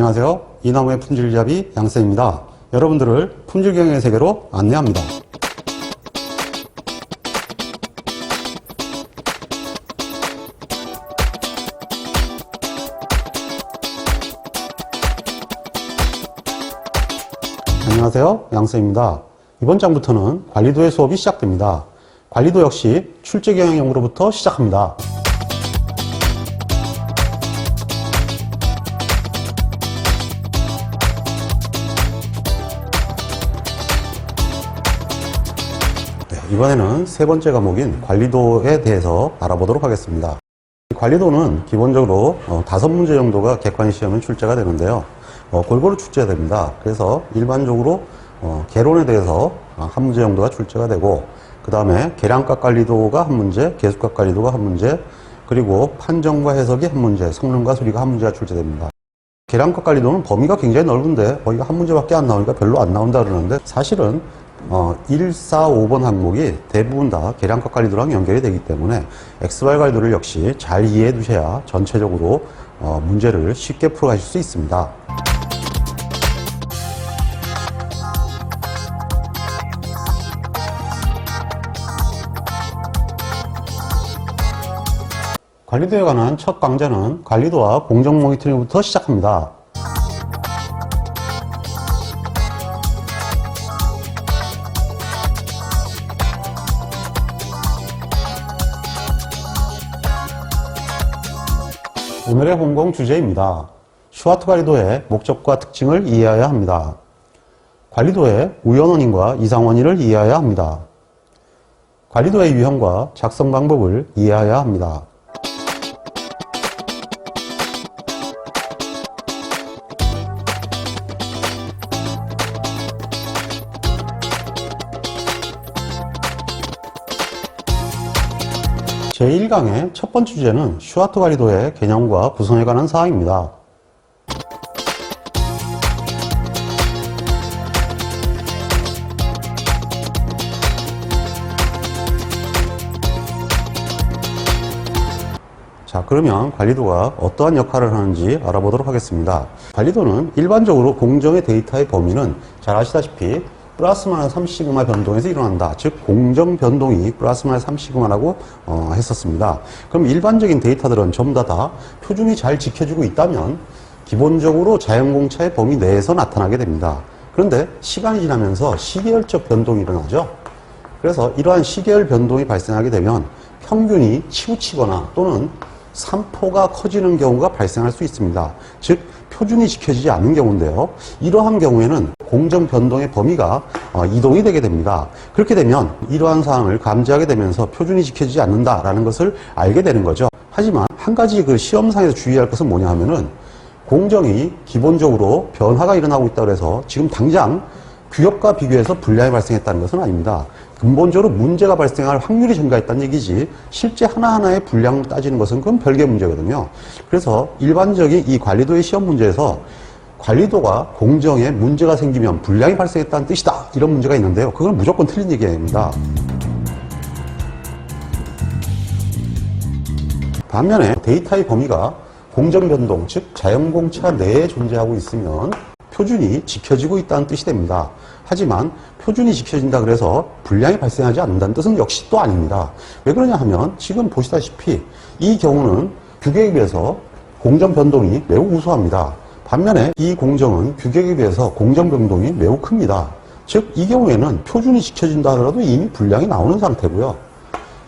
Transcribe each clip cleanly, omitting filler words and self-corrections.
안녕하세요. 이나무의 품질잡이 양쌤입니다. 여러분들을 품질경영의 세계로 안내합니다. 안녕하세요. 양쌤입니다. 이번 장부터는 관리도의 수업이 시작됩니다. 관리도 역시 출제경영으로부터 시작합니다. 이번에는 세 번째 과목인 관리도에 대해서 알아보도록 하겠습니다. 관리도는 기본적으로 5문제 정도가 객관 시험에 출제가 되는데요. 골고루 출제됩니다. 그래서 일반적으로 개론에 대해서 한 문제 정도가 출제가 되고, 그 다음에 계량값 관리도가 한 문제, 계수값 관리도가 한 문제, 그리고 판정과 해석이 한 문제, 성능과 수리가 한 문제가 출제됩니다. 계량값 관리도는 범위가 굉장히 넓은데 거기가 한 문제밖에 안 나오니까 별로 안 나온다 그러는데, 사실은 1, 4, 5번 항목이 대부분 다 계량값 관리도랑 연결이 되기 때문에 XY 관리도를 역시 잘 이해해 두셔야 전체적으로 문제를 쉽게 풀어가실 수 있습니다. 관리도에 관한 첫 강좌는 관리도와 공정 모니터링부터 시작합니다. 오늘의 홍공 주제입니다. 슈와트 관리도의 목적과 특징을 이해해야 합니다. 관리도의 우연원인과 이상원인을 이해해야 합니다. 관리도의 유형과 작성 방법을 이해해야 합니다. 제1강의 첫 번째 주제는 슈와트 관리도의 개념과 구성에 관한 사항입니다. 자, 그러면 관리도가 어떠한 역할을 하는지 알아보도록 하겠습니다. 관리도는 일반적으로 공정의 데이터의 범위는 잘 아시다시피 플러스 마이너스 3시그마 변동에서 일어난다. 즉 공정 변동이 플러스 마이너스 3시그마라고 했었습니다. 그럼 일반적인 데이터들은 전부 다 표준이 잘 지켜지고 있다면 기본적으로 자연공차의 범위 내에서 나타나게 됩니다. 그런데 시간이 지나면서 시계열적 변동이 일어나죠. 그래서 이러한 시계열 변동이 발생하게 되면 평균이 치우치거나 또는 산포가 커지는 경우가 발생할 수 있습니다. 즉 표준이 지켜지지 않는 경우인데요. 이러한 경우에는 공정 변동의 범위가 이동이 되게 됩니다. 그렇게 되면 이러한 사항을 감지하게 되면서 표준이 지켜지지 않는다라는 것을 알게 되는 거죠. 하지만 한 가지 그 시험상에서 주의할 것은 뭐냐 하면은 공정이 기본적으로 변화가 일어나고 있다고 해서 지금 당장 규격과 비교해서 불량이 발생했다는 것은 아닙니다. 근본적으로 문제가 발생할 확률이 증가했다는 얘기지 실제 하나하나의 불량을 따지는 것은 그건 별개의 문제거든요. 그래서 일반적인 이 관리도의 시험 문제에서 관리도가 공정에 문제가 생기면 불량이 발생했다는 뜻이다 이런 문제가 있는데요. 그건 무조건 틀린 얘기입니다. 반면에 데이터의 범위가 공정 변동, 즉 자연공차 내에 존재하고 있으면 표준이 지켜지고 있다는 뜻이 됩니다. 하지만 표준이 지켜진다 그래서 불량이 발생하지 않는다는 뜻은 역시 또 아닙니다. 왜 그러냐 하면 지금 보시다시피 이 경우는 규격에 비해서 공정 변동이 매우 우수합니다. 반면에 이 공정은 규격에 비해서 공정 변동이 매우 큽니다. 즉 이 경우에는 표준이 지켜진다 하더라도 이미 불량이 나오는 상태고요.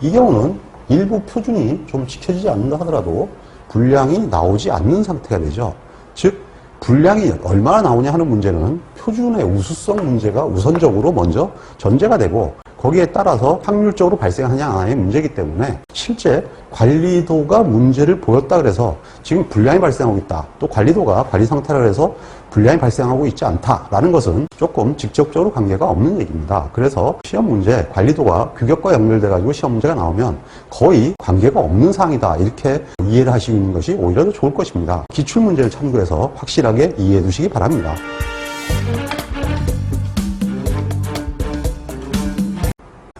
이 경우는 일부 표준이 좀 지켜지지 않는다 하더라도 불량이 나오지 않는 상태가 되죠. 즉 불량이 얼마나 나오냐 하는 문제는 표준의 우수성 문제가 우선적으로 먼저 전제가 되고 거기에 따라서 확률적으로 발생하냐 안 하냐의 문제이기 때문에 실제 관리도가 문제를 보였다 그래서 지금 불량이 발생하고 있다. 또 관리도가 관리 상태라 해서 불량이 발생하고 있지 않다라는 것은 조금 직접적으로 관계가 없는 얘기입니다. 그래서 시험 문제 관리도가 규격과 연결돼 가지고 시험 문제가 나오면 거의 관계가 없는 사항이다 이렇게 이해를 하시는 것이 오히려 더 좋을 것입니다. 기출 문제를 참고해서 확실하게 이해해 두시기 바랍니다.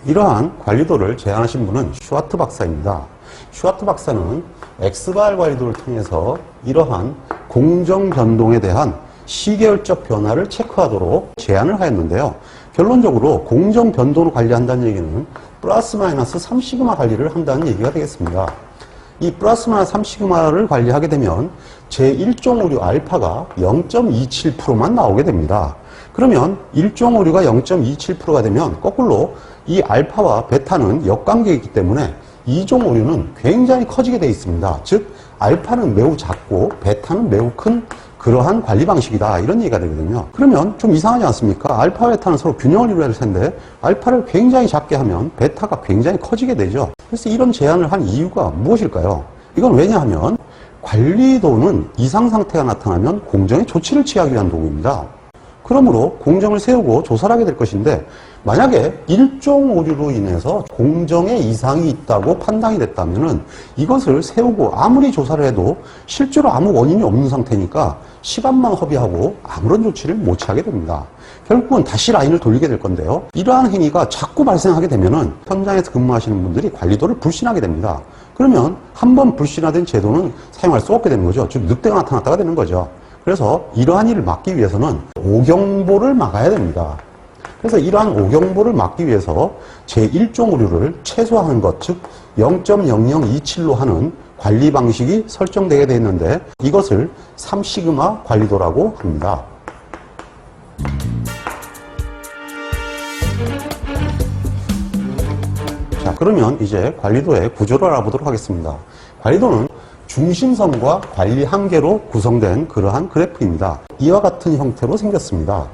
이러한 관리도를 제안하신 분은 슈와트 박사입니다. 슈와트 박사는 XBAR 관리도를 통해서 이러한 공정 변동에 대한 시계열적 변화를 체크하도록 제안을 하였는데요. 결론적으로 공정 변동을 관리한다는 얘기는 플러스 마이너스 3시그마 관리를 한다는 얘기가 되겠습니다. 이 플러스 마이너스 3시그마를 관리하게 되면 제1종 오류 알파가 0.27%만 나오게 됩니다. 그러면 1종 오류가 0.27%가 되면 거꾸로 이 알파와 베타는 역관계이기 때문에 2종 오류는 굉장히 커지게 되어 있습니다. 즉 알파는 매우 작고 베타는 매우 큰 그러한 관리 방식이다, 이런 얘기가 되거든요. 그러면 좀 이상하지 않습니까? 알파와 베타는 서로 균형을 이루어야 할 텐데 알파를 굉장히 작게 하면 베타가 굉장히 커지게 되죠. 그래서 이런 제안을 한 이유가 무엇일까요? 이건 왜냐하면 관리도는 이상 상태가 나타나면 공정에 조치를 취하기 위한 도구입니다. 그러므로 공정을 세우고 조사를 하게 될 것인데, 만약에 일종 오류로 인해서 공정에 이상이 있다고 판단이 됐다면 이것을 세우고 아무리 조사를 해도 실제로 아무 원인이 없는 상태니까 시간만 허비하고 아무런 조치를 못 취하게 됩니다. 결국은 다시 라인을 돌리게 될 건데요. 이러한 행위가 자꾸 발생하게 되면 현장에서 근무하시는 분들이 관리도를 불신하게 됩니다. 그러면 한번 불신화된 제도는 사용할 수 없게 되는 거죠. 즉 늑대가 나타났다가 되는 거죠. 그래서 이러한 일을 막기 위해서는 오경보를 막아야 됩니다. 그래서 이러한 오경보를 막기 위해서 제1종 오류를 최소화하는 것, 즉 0.0027로 하는 관리 방식이 설정되게 되어 있는데 이것을 3시그마 관리도라고 합니다. 자, 그러면 이제 관리도의 구조를 알아보도록 하겠습니다. 관리도는 중심선과 관리 한계로 구성된 그러한 그래프입니다. 이와 같은 형태로 생겼습니다.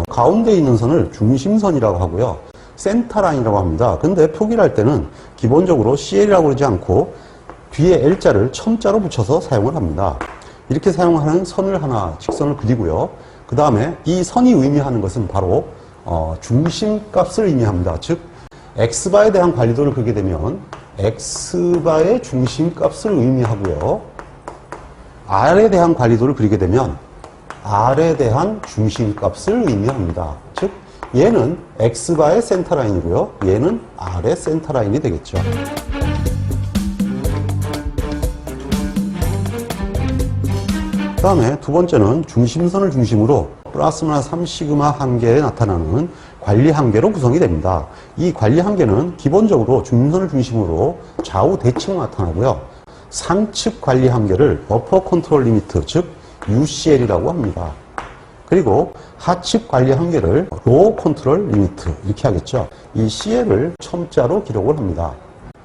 가운데 있는 선을 중심선이라고 하고요. 센터라인이라고 합니다. 근데 표기를 할 때는 기본적으로 CL이라고 그러지 않고 뒤에 L자를 첨자로 붙여서 사용을 합니다. 이렇게 사용하는 선을 하나, 직선을 그리고요. 그 다음에 이 선이 의미하는 것은 바로 중심값을 의미합니다. 즉 X바에 대한 관리도를 그리게 되면 X바의 중심값을 의미하고요. R에 대한 관리도를 그리게 되면 R에 대한 중심값을 의미합니다. 즉 얘는 X바의 센터라인이고요. 얘는 R의 센터라인이 되겠죠. 그 다음에 두 번째는 중심선을 중심으로 플러스 마이너스 3시그마 한계에 나타나는 관리 한계로 구성이 됩니다. 이 관리 한계는 기본적으로 중심선을 중심으로 좌우 대칭으로 나타나고요. 상측 관리 한계를 어퍼 컨트롤 리미트, 즉 UCL이라고 합니다. 그리고 하측 관리 한계를 로우 컨트롤 리미트, 이렇게 하겠죠. 이 CL을 첨자로 기록을 합니다.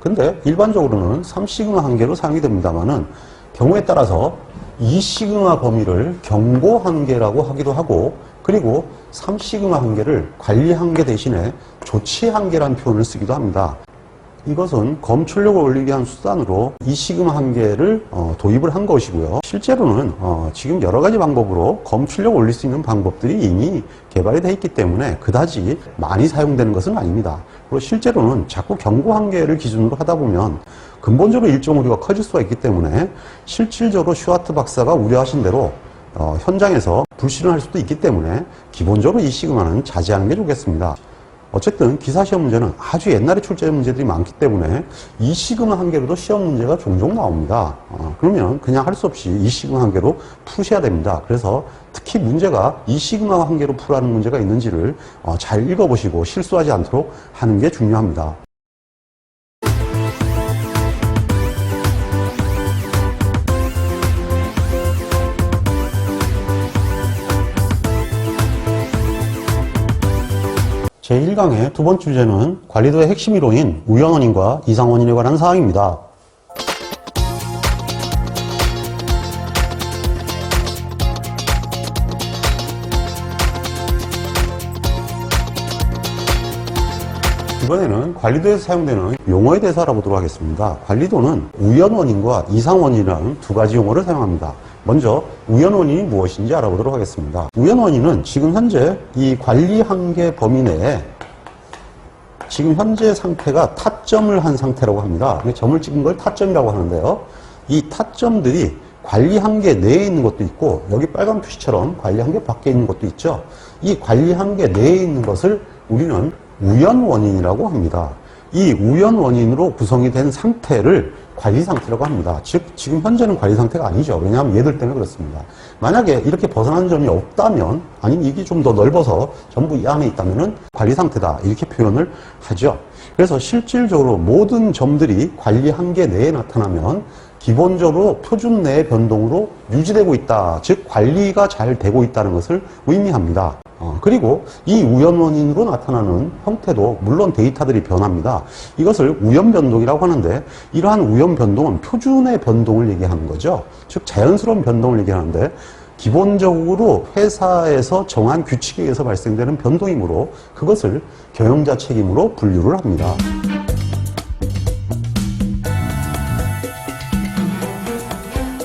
근데 일반적으로는 3시그마 한계로 사용이 됩니다만은 경우에 따라서 2시그마 범위를 경고 한계라고 하기도 하고, 그리고 3시그마 한계를 관리 한계 대신에 조치 한계라는 표현을 쓰기도 합니다. 이것은 검출력을 올리기 위한 수단으로 2시그마 한계를 도입을 한 것이고요. 실제로는 지금 여러 가지 방법으로 검출력을 올릴 수 있는 방법들이 이미 개발이 되어 있기 때문에 그다지 많이 사용되는 것은 아닙니다. 그리고 실제로는 자꾸 경고 한계를 기준으로 하다 보면 근본적으로 일종 오류가 커질 수가 있기 때문에 실질적으로 슈와트 박사가 우려하신 대로 현장에서 불신을 할 수도 있기 때문에 기본적으로 이 시그마는 자제하는 게 좋겠습니다. 어쨌든 기사시험 문제는 아주 옛날에 출제된 문제들이 많기 때문에 이 시그마 한계로도 시험 문제가 종종 나옵니다. 그러면 그냥 할 수 없이 이 시그마 한계로 푸셔야 됩니다. 그래서 특히 문제가 이 시그마 한계로 풀라는 문제가 있는지를 잘 읽어보시고 실수하지 않도록 하는 게 중요합니다. 제1강의 두 번째 주제는 관리도의 핵심 이론인 우연원인과 이상원인에 관한 사항입니다. 이번에는 관리도에서 사용되는 용어에 대해서 알아보도록 하겠습니다. 관리도는 우연원인과 이상원인이라는 두 가지 용어를 사용합니다. 먼저 우연원인이 무엇인지 알아보도록 하겠습니다. 우연원인은 지금 현재 이 관리 한계 범위 내에 지금 현재 상태가 타점을 한 상태라고 합니다. 점을 찍은 걸 타점이라고 하는데요. 이 타점들이 관리 한계 내에 있는 것도 있고 여기 빨간 표시처럼 관리 한계 밖에 있는 것도 있죠. 이 관리 한계 내에 있는 것을 우리는 우연원인이라고 합니다. 이 우연 원인으로 구성이 된 상태를 관리 상태라고 합니다. 즉 지금 현재는 관리 상태가 아니죠. 왜냐하면 얘들 때문에 그렇습니다. 만약에 이렇게 벗어나는 점이 없다면, 아니면 이게 좀 더 넓어서 전부 이 안에 있다면은 관리 상태다 이렇게 표현을 하죠. 그래서 실질적으로 모든 점들이 관리 한계 내에 나타나면 기본적으로 표준 내의 변동으로 유지되고 있다. 즉 관리가 잘 되고 있다는 것을 의미합니다. 그리고 이 우연 원인으로 나타나는 형태도 물론 데이터들이 변합니다. 이것을 우연 변동이라고 하는데, 이러한 우연 변동은 표준의 변동을 얘기하는 거죠. 즉 자연스러운 변동을 얘기하는데, 기본적으로 회사에서 정한 규칙에 의해서 발생되는 변동이므로 그것을 경영자 책임으로 분류를 합니다.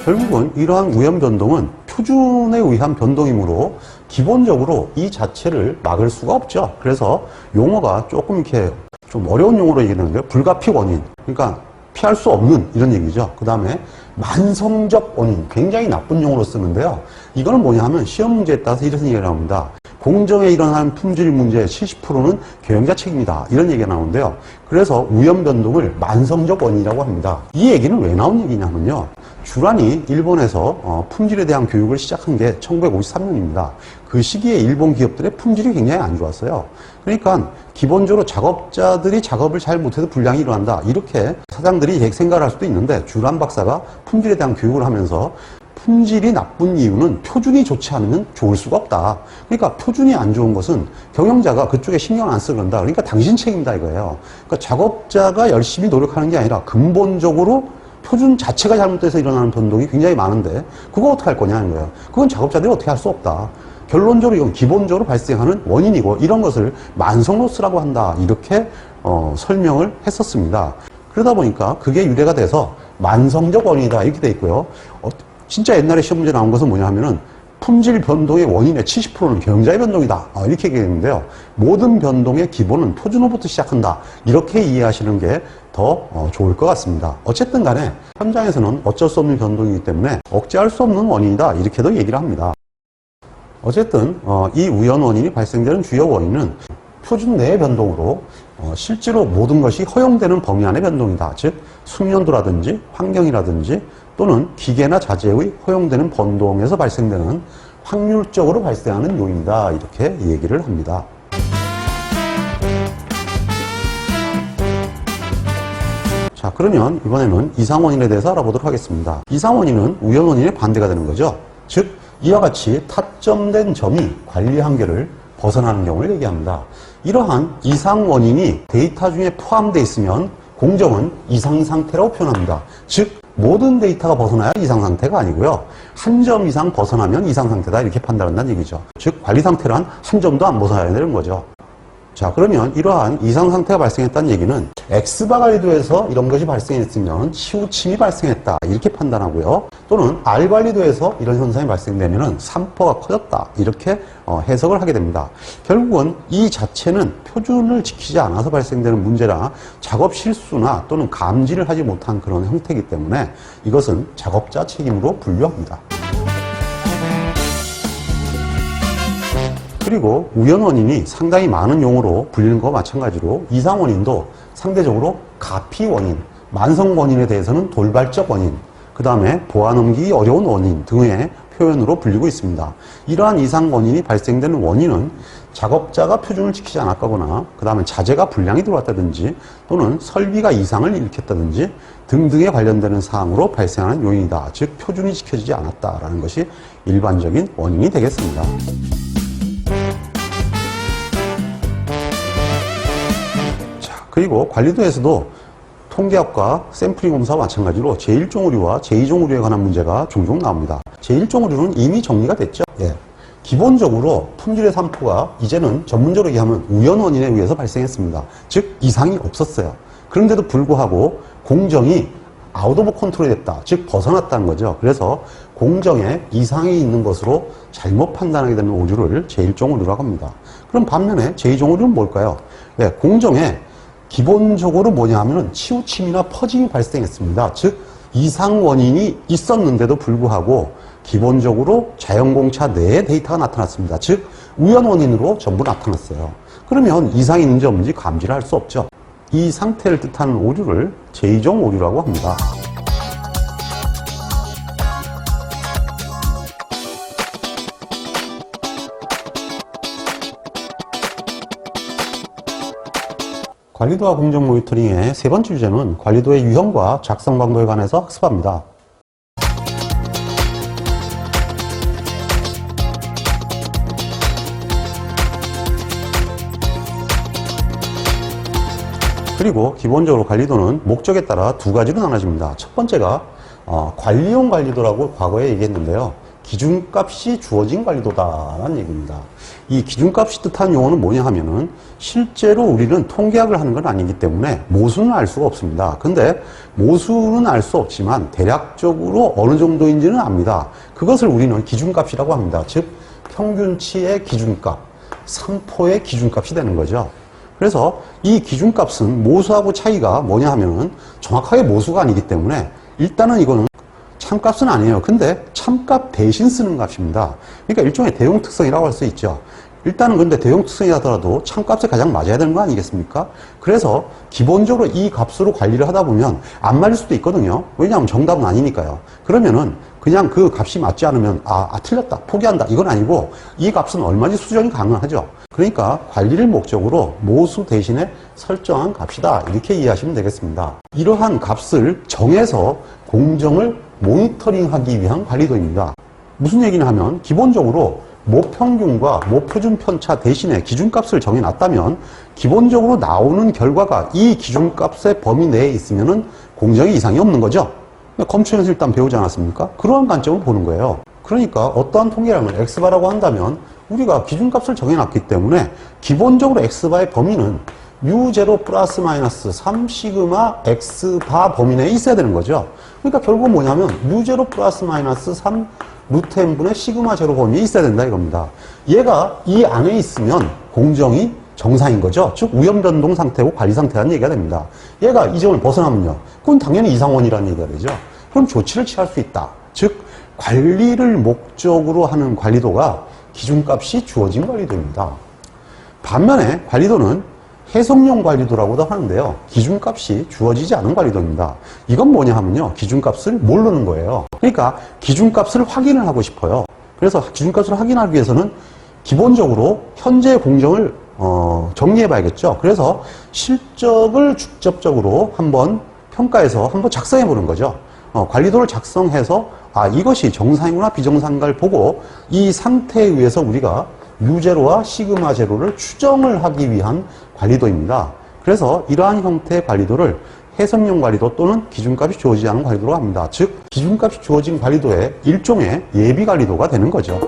결국은 이러한 우연 변동은 표준에 의한 변동이므로 기본적으로 이 자체를 막을 수가 없죠. 그래서 용어가 조금 이렇게 좀 어려운 용어로 얘기하는데요. 불가피 원인. 그러니까 피할 수 없는 이런 얘기죠. 그 다음에 만성적 원인. 굉장히 나쁜 용어로 쓰는데요. 이거는 뭐냐 하면 시험 문제에 따라서 이런 얘기가 나옵니다. 공정에 일어나는 품질 문제의 70%는 경영자 책임이다. 이런 얘기가 나오는데요. 그래서 우연 변동을 만성적 원인이라고 합니다. 이 얘기는 왜 나온 얘기냐면요. 주란이 일본에서 품질에 대한 교육을 시작한 게 1953년입니다. 그 시기에 일본 기업들의 품질이 굉장히 안 좋았어요. 그러니까 기본적으로 작업자들이 작업을 잘 못해서 불량이 일어난다. 이렇게 사장들이 생각을 할 수도 있는데, 주란 박사가 품질에 대한 교육을 하면서 품질이 나쁜 이유는 표준이 좋지 않으면 좋을 수가 없다. 그러니까 표준이 안 좋은 것은 경영자가 그쪽에 신경 안 쓰고 그런다. 그러니까 당신 책임이다 이거예요. 그러니까 작업자가 열심히 노력하는 게 아니라 근본적으로 표준 자체가 잘못돼서 일어나는 변동이 굉장히 많은데 그거 어떻게 할 거냐는 거예요. 그건 작업자들이 어떻게 할 수 없다. 결론적으로 이건 기본적으로 발생하는 원인이고 이런 것을 만성로스라고 한다. 이렇게 설명을 했었습니다. 그러다 보니까 그게 유래가 돼서 만성적 원인이다 이렇게 돼 있고요. 진짜 옛날에 시험 문제 나온 것은 뭐냐 하면은 품질 변동의 원인의 70%는 경영자의 변동이다. 이렇게 얘기했는데요. 모든 변동의 기본은 표준으로부터 시작한다. 이렇게 이해하시는 게 더 좋을 것 같습니다. 어쨌든 간에 현장에서는 어쩔 수 없는 변동이기 때문에 억제할 수 없는 원인이다. 이렇게도 얘기를 합니다. 어쨌든 이 우연 원인이 발생되는 주요 원인은 표준 내의 변동으로 실제로 모든 것이 허용되는 범위 안의 변동이다. 즉 숙련도라든지 환경이라든지 또는 기계나 자재의 허용되는 변동에서 발생되는 확률적으로 발생하는 요인이다. 이렇게 얘기를 합니다. 자, 그러면 이번에는 이상원인에 대해서 알아보도록 하겠습니다. 이상원인은 우연원인의 반대가 되는 거죠. 즉 이와 같이 타점된 점이 관리 한계를 벗어나는 경우를 얘기합니다. 이러한 이상 원인이 데이터 중에 포함되어 있으면 공정은 이상 상태라고 표현합니다. 즉 모든 데이터가 벗어나야 이상 상태가 아니고요. 한 점 이상 벗어나면 이상 상태다 이렇게 판단한다는 얘기죠. 즉 관리 상태란 한 점도 안 벗어나야 되는 거죠. 자, 그러면 이러한 이상 상태가 발생했다는 얘기는 X바 관리도에서 이런 것이 발생했으면 치우침이 발생했다 이렇게 판단하고요. 또는 R 관리도에서 이런 현상이 발생되면 산포가 커졌다 이렇게 해석을 하게 됩니다. 결국은 이 자체는 표준을 지키지 않아서 발생되는 문제라 작업 실수나 또는 감지를 하지 못한 그런 형태이기 때문에 이것은 작업자 책임으로 분류합니다. 그리고 우연 원인이 상당히 많은 용어로 불리는 것과 마찬가지로 이상 원인도 상대적으로 가피 원인, 만성 원인에 대해서는 돌발적 원인, 그 다음에 보아넘기기 어려운 원인 등의 표현으로 불리고 있습니다. 이러한 이상 원인이 발생되는 원인은 작업자가 표준을 지키지 않았거나 그 다음에 자재가 불량이 들어왔다든지 또는 설비가 이상을 일으켰다든지 등등에 관련되는 사항으로 발생하는 요인이다. 즉 표준이 지켜지지 않았다라는 것이 일반적인 원인이 되겠습니다. 그리고 관리도에서도 통계학과 샘플링 검사와 마찬가지로 제1종 의류와 제2종 의류에 관한 문제가 종종 나옵니다. 제1종 의류는 이미 정리가 됐죠. 예. 기본적으로 품질의 산포가 이제는 전문적으로 얘기하면 우연 원인에 의해서 발생했습니다. 즉 이상이 없었어요. 그런데도 불구하고 공정이 아웃 오브 컨트롤이 됐다. 즉 벗어났다는 거죠. 그래서 공정에 이상이 있는 것으로 잘못 판단하게 되는 오류를 제1종 오류라고 합니다. 그럼 반면에 제2종 오류는 뭘까요? 네, 공정에 기본적으로 뭐냐 하면은 치우침이나 퍼짐이 발생했습니다. 즉 이상 원인이 있었는데도 불구하고 기본적으로 자연공차 내에 데이터가 나타났습니다. 즉 우연 원인으로 전부 나타났어요. 그러면 이상이 있는지 없는지 감지를 할 수 없죠. 이 상태를 뜻하는 오류를 제2종 오류라고 합니다. 관리도와 공정 모니터링의 세 번째 주제는 관리도의 유형과 작성 방법에 관해서 학습합니다. 그리고 기본적으로 관리도는 목적에 따라 두 가지로 나눠집니다. 첫 번째가 관리용 관리도라고 과거에 얘기했는데요. 기준값이 주어진 관리도다라는 얘기입니다. 이 기준값이 뜻하는 용어는 뭐냐 하면은 실제로 우리는 통계학을 하는 건 아니기 때문에 모수는 알 수가 없습니다. 근데 모수는 알 수 없지만 대략적으로 어느 정도인지는 압니다. 그것을 우리는 기준값이라고 합니다. 즉 평균치의 기준값, 산포의 기준값이 되는 거죠. 그래서 이 기준값은 모수하고 차이가 뭐냐 하면은 정확하게 모수가 아니기 때문에 일단은 이거는 참값은 아니에요. 근데 참값 대신 쓰는 값입니다. 그러니까 일종의 대용 특성이라고 할 수 있죠. 일단은 근데 대용 특성이라더라도 참값에 가장 맞아야 되는 거 아니겠습니까? 그래서 기본적으로 이 값으로 관리를 하다 보면 안 맞을 수도 있거든요. 왜냐하면 정답은 아니니까요. 그러면은 그냥 그 값이 맞지 않으면 틀렸다, 포기한다 이건 아니고 이 값은 얼마든지 수정이 가능하죠. 그러니까 관리를 목적으로 모수 대신에 설정한 값이다 이렇게 이해하시면 되겠습니다. 이러한 값을 정해서 공정을 모니터링하기 위한 관리도입니다. 무슨 얘기냐 하면 기본적으로 모평균과 모표준 편차 대신에 기준값을 정해놨다면 기본적으로 나오는 결과가 이 기준값의 범위 내에 있으면 공정에 이상이 없는 거죠. 컴퓨터에서 일단 배우지 않았습니까? 그러한 관점을 보는 거예요. 그러니까 어떠한 통계량을 X바라고 한다면 우리가 기준값을 정해놨기 때문에 기본적으로 X바의 범위는 U0 플러스 마이너스 3시그마 X바 범위 내에 있어야 되는 거죠. 그러니까 결국은 뭐냐면 U0 플러스 마이너스 3 루트 n분의 시그마 제로 범위에 있어야 된다 이겁니다. 얘가 이 안에 있으면 공정이 정상인 거죠. 즉 우연변동 상태고 관리 상태라는 얘기가 됩니다. 얘가 이 점을 벗어나면요. 그건 당연히 이상원이라는 얘기가 되죠. 그럼 조치를 취할 수 있다. 즉 관리를 목적으로 하는 관리도가 기준값이 주어진 관리도입니다. 반면에 관리도는 해석용 관리도라고도 하는데요. 기준값이 주어지지 않은 관리도입니다. 이건 뭐냐 하면요. 기준값을 모르는 거예요. 그러니까 기준값을 확인을 하고 싶어요. 그래서 기준값을 확인하기 위해서는 기본적으로 현재 공정을 정리해 봐야겠죠. 그래서 실적을 직접적으로 한번 평가해서 한번 작성해 보는 거죠. 관리도를 작성해서 이것이 정상이구나 비정상인가를 보고 이 상태에 의해서 우리가 U0와 시그마 제로를 추정을 하기 위한 관리도입니다. 그래서 이러한 형태의 관리도를 해석용 관리도 또는 기준값이 주어지지 않은 관리도라고 합니다. 즉 기준값이 주어진 관리도의 일종의 예비 관리도가 되는 거죠.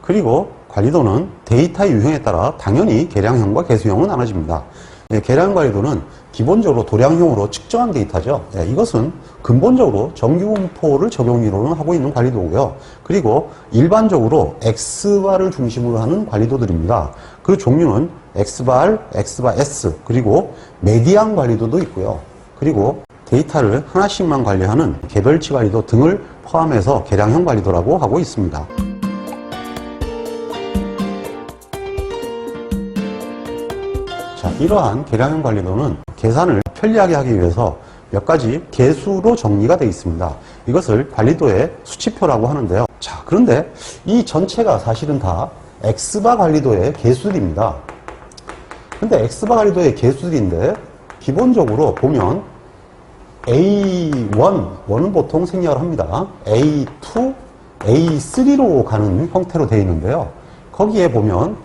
그리고 관리도는 데이터의 유형에 따라 당연히 계량형과 개수형으로 나눠집니다. 계량 관리도는 기본적으로 도량형으로 측정한 데이터죠. 이것은 근본적으로 정규분포를 적용이로는 하고 있는 관리도고요. 그리고 일반적으로 X바를 중심으로 하는 관리도들입니다. 그 종류는 X바, X바 S, 그리고 메디안 관리도도 있고요. 그리고 데이터를 하나씩만 관리하는 개별치 관리도 등을 포함해서 계량형 관리도라고 하고 있습니다. 자, 이러한 계량형 관리도는 계산을 편리하게 하기 위해서 몇 가지 계수로 정리가 되어 있습니다. 이것을 관리도의 수치표라고 하는데요. 자, 그런데 이 전체가 사실은 다 X바 관리도의 계수들입니다. 근데 X바 관리도의 계수들인데 기본적으로 보면 A1은 보통 생략을 합니다. A2, A3로 가는 형태로 되어 있는데요. 거기에 보면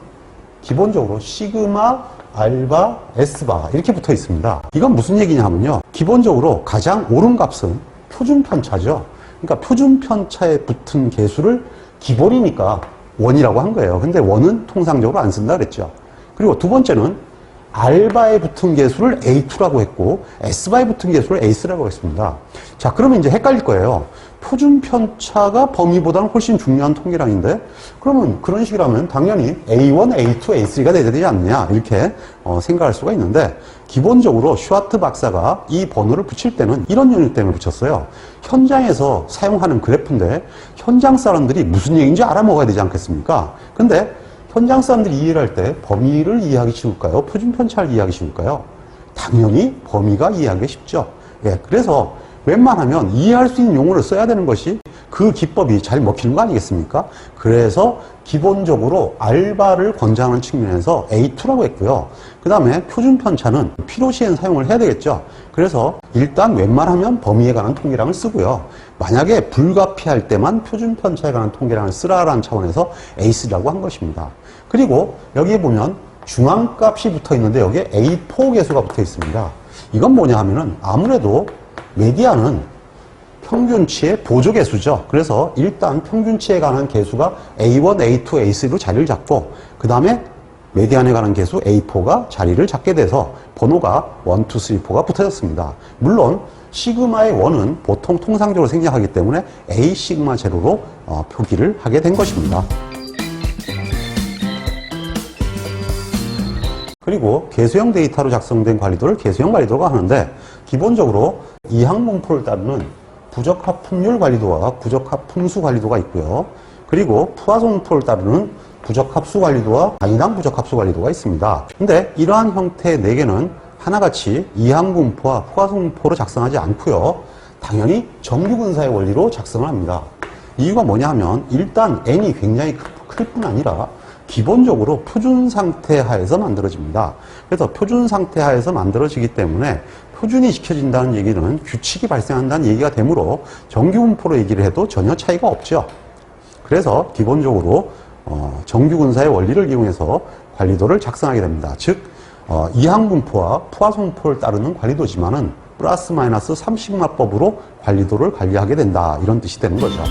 기본적으로 시그마, 알바, S바 이렇게 붙어 있습니다. 이건 무슨 얘기냐 하면요. 기본적으로 가장 옳은 값은 표준편차죠. 그러니까 표준편차에 붙은 계수를 기본이니까 원이라고 한 거예요. 근데 원은 통상적으로 안 쓴다 그랬죠. 그리고 두 번째는 알바에 붙은 계수를 A2라고 했고 S바에 붙은 계수를 A3라고 했습니다. 자, 그러면 이제 헷갈릴 거예요. 표준편차가 범위보다는 훨씬 중요한 통계량인데 그러면 그런 식이라면 당연히 A1, A2, A3가 돼야 되지 않느냐 이렇게 생각할 수가 있는데 기본적으로 슈와트 박사가 이 번호를 붙일 때는 이런 연유 때문에 붙였어요. 현장에서 사용하는 그래프인데 현장 사람들이 무슨 얘기인지 알아먹어야 되지 않겠습니까? 근데 현장 사람들이 이해를 할 때 범위를 이해하기 쉬울까요? 표준 편차를 이해하기 쉬울까요? 당연히 범위가 이해하기 쉽죠. 예, 그래서 웬만하면 이해할 수 있는 용어를 써야 되는 것이 그 기법이 잘 먹히는 거 아니겠습니까? 그래서 기본적으로 알바를 권장하는 측면에서 A2라고 했고요. 그 다음에 표준 편차는 필요시엔 사용을 해야 되겠죠. 그래서 일단 웬만하면 범위에 관한 통계량을 쓰고요. 만약에 불가피할 때만 표준 편차에 관한 통계량을 쓰라라는 차원에서 A3라고 한 것입니다. 그리고 여기에 보면 중앙값이 붙어 있는데 여기에 A4 계수가 붙어 있습니다. 이건 뭐냐 하면은 아무래도 메디안은 평균치의 보조계수죠. 그래서 일단 평균치에 관한 계수가 A1, A2, A3로 자리를 잡고 그 다음에 메디안에 관한 계수 A4가 자리를 잡게 돼서 번호가 1, 2, 3, 4가 붙어졌습니다. 물론 시그마의 1은 보통 통상적으로 생략하기 때문에 A 시그마 제로로 표기를 하게 된 것입니다. 그리고 개수형 데이터로 작성된 관리도를 개수형 관리도가 하는데 기본적으로 이항분포를 따르는 부적합품률 관리도와 부적합품수 관리도가 있고요. 그리고 푸아송분포를 따르는 부적합수 관리도와 단위당 부적합수 관리도가 있습니다. 근데 이러한 형태의 4개는 하나같이 이항분포와 푸아송분포로 작성하지 않고요. 당연히 정규근사의 원리로 작성을 합니다. 이유가 뭐냐 하면 일단 n이 굉장히 클 뿐 아니라 기본적으로 표준 상태 하에서 만들어집니다. 그래서 표준 상태 하에서 만들어지기 때문에 표준이 지켜진다는 얘기는 규칙이 발생한다는 얘기가 되므로 정규분포로 얘기를 해도 전혀 차이가 없죠. 그래서 기본적으로 정규근사의 원리를 이용해서 관리도를 작성하게 됩니다. 즉 이항분포와 푸아송분포를 따르는 관리도지만은 플러스 마이너스 3시그마법으로 관리도를 관리하게 된다, 이런 뜻이 되는 거죠.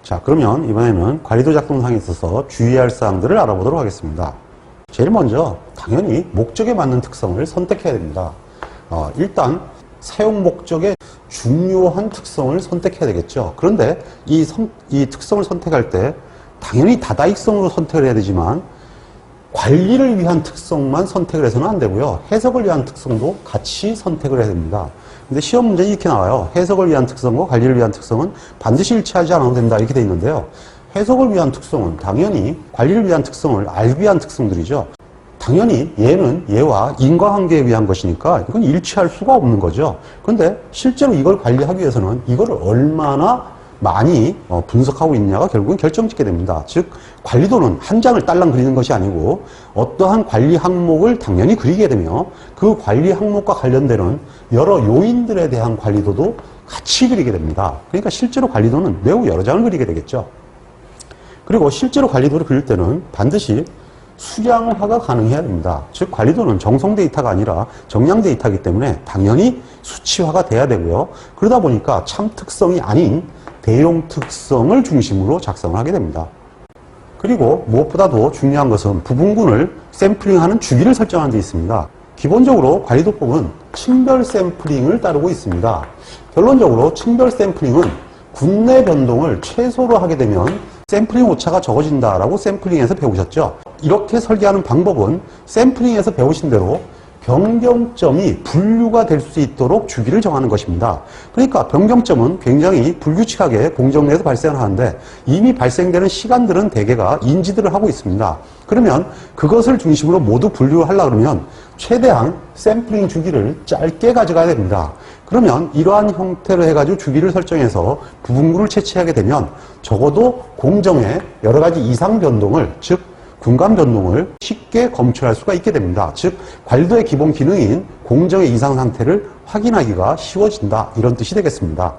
자, 그러면 이번에는 관리도 작동상에 있어서 주의할 사항들을 알아보도록 하겠습니다. 제일 먼저 당연히 목적에 맞는 특성을 선택해야 됩니다. 일단 사용 목적의 중요한 특성을 선택해야 되겠죠. 그런데 이 특성을 선택할 때 당연히 다다익성으로 선택을 해야 되지만 관리를 위한 특성만 선택을 해서는 안 되고요. 해석을 위한 특성도 같이 선택을 해야 됩니다. 근데 시험 문제는 이렇게 나와요. 해석을 위한 특성과 관리를 위한 특성은 반드시 일치하지 않아도 된다, 이렇게 돼 있는데요. 해석을 위한 특성은 당연히 관리를 위한 특성을 알기 위한 특성들이죠. 당연히 얘는 얘와 인과관계에 위한 것이니까 이건 일치할 수가 없는 거죠. 그런데 실제로 이걸 관리하기 위해서는 이거를 얼마나 많이 분석하고 있느냐가 결국은 결정짓게 됩니다. 즉 관리도는 한 장을 딸랑 그리는 것이 아니고 어떠한 관리 항목을 당연히 그리게 되며 그 관리 항목과 관련되는 여러 요인들에 대한 관리도도 같이 그리게 됩니다. 그러니까 실제로 관리도는 매우 여러 장을 그리게 되겠죠. 그리고 실제로 관리도를 그릴 때는 반드시 수량화가 가능해야 됩니다. 즉 관리도는 정성 데이터가 아니라 정량 데이터이기 때문에 당연히 수치화가 돼야 되고요. 그러다 보니까 참 특성이 아닌 대용 특성을 중심으로 작성을 하게 됩니다. 그리고 무엇보다도 중요한 것은 부분군을 샘플링하는 주기를 설정하는 데 있습니다. 기본적으로 관리도법은 층별 샘플링을 따르고 있습니다. 결론적으로 층별 샘플링은 군내 변동을 최소로 하게 되면 샘플링 오차가 적어진다라고 샘플링에서 배우셨죠. 이렇게 설계하는 방법은 샘플링에서 배우신 대로 변경점이 분류가 될 수 있도록 주기를 정하는 것입니다. 그러니까 변경점은 굉장히 불규칙하게 공정 내에서 발생을 하는데 이미 발생되는 시간들은 대개가 인지들을 하고 있습니다. 그러면 그것을 중심으로 모두 분류를 하려고 그러면 최대한 샘플링 주기를 짧게 가져가야 됩니다. 그러면 이러한 형태로 해가지고 주기를 설정해서 부분군을 채취하게 되면 적어도 공정의 여러 가지 이상 변동을, 즉 분간 변동을 쉽게 검출할 수가 있게 됩니다. 즉 관리도의 기본 기능인 공정의 이상 상태를 확인하기가 쉬워진다, 이런 뜻이 되겠습니다.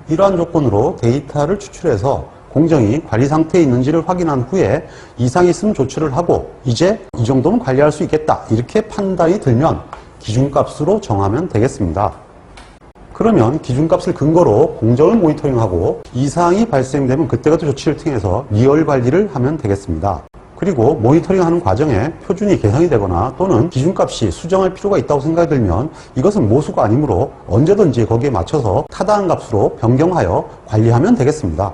이러한 조건으로 데이터를 추출해서 공정이 관리 상태에 있는지를 확인한 후에 이상이 있으면 조치를 하고 이제 이 정도는 관리할 수 있겠다, 이렇게 판단이 들면 기준값으로 정하면 되겠습니다. 그러면 기준값을 근거로 공정을 모니터링하고 이상이 발생되면 그때그때 조치를 통해서 리얼 관리를 하면 되겠습니다. 그리고 모니터링하는 과정에 표준이 개선이 되거나 또는 기준값이 수정할 필요가 있다고 생각이 들면 이것은 모수가 아니므로 언제든지 거기에 맞춰서 타당한 값으로 변경하여 관리하면 되겠습니다.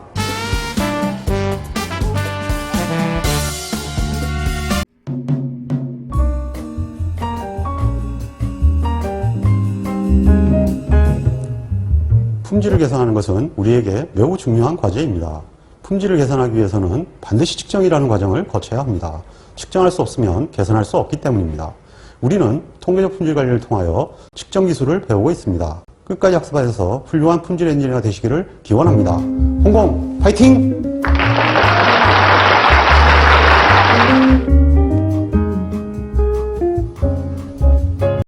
품질을 개선하는 것은 우리에게 매우 중요한 과제입니다. 품질을 개선하기 위해서는 반드시 측정이라는 과정을 거쳐야 합니다. 측정할 수 없으면 개선할 수 없기 때문입니다. 우리는 통계적 품질 관리를 통하여 측정 기술을 배우고 있습니다. 끝까지 학습하셔서 훌륭한 품질 엔지니어가 되시기를 기원합니다. 홍콩 파이팅!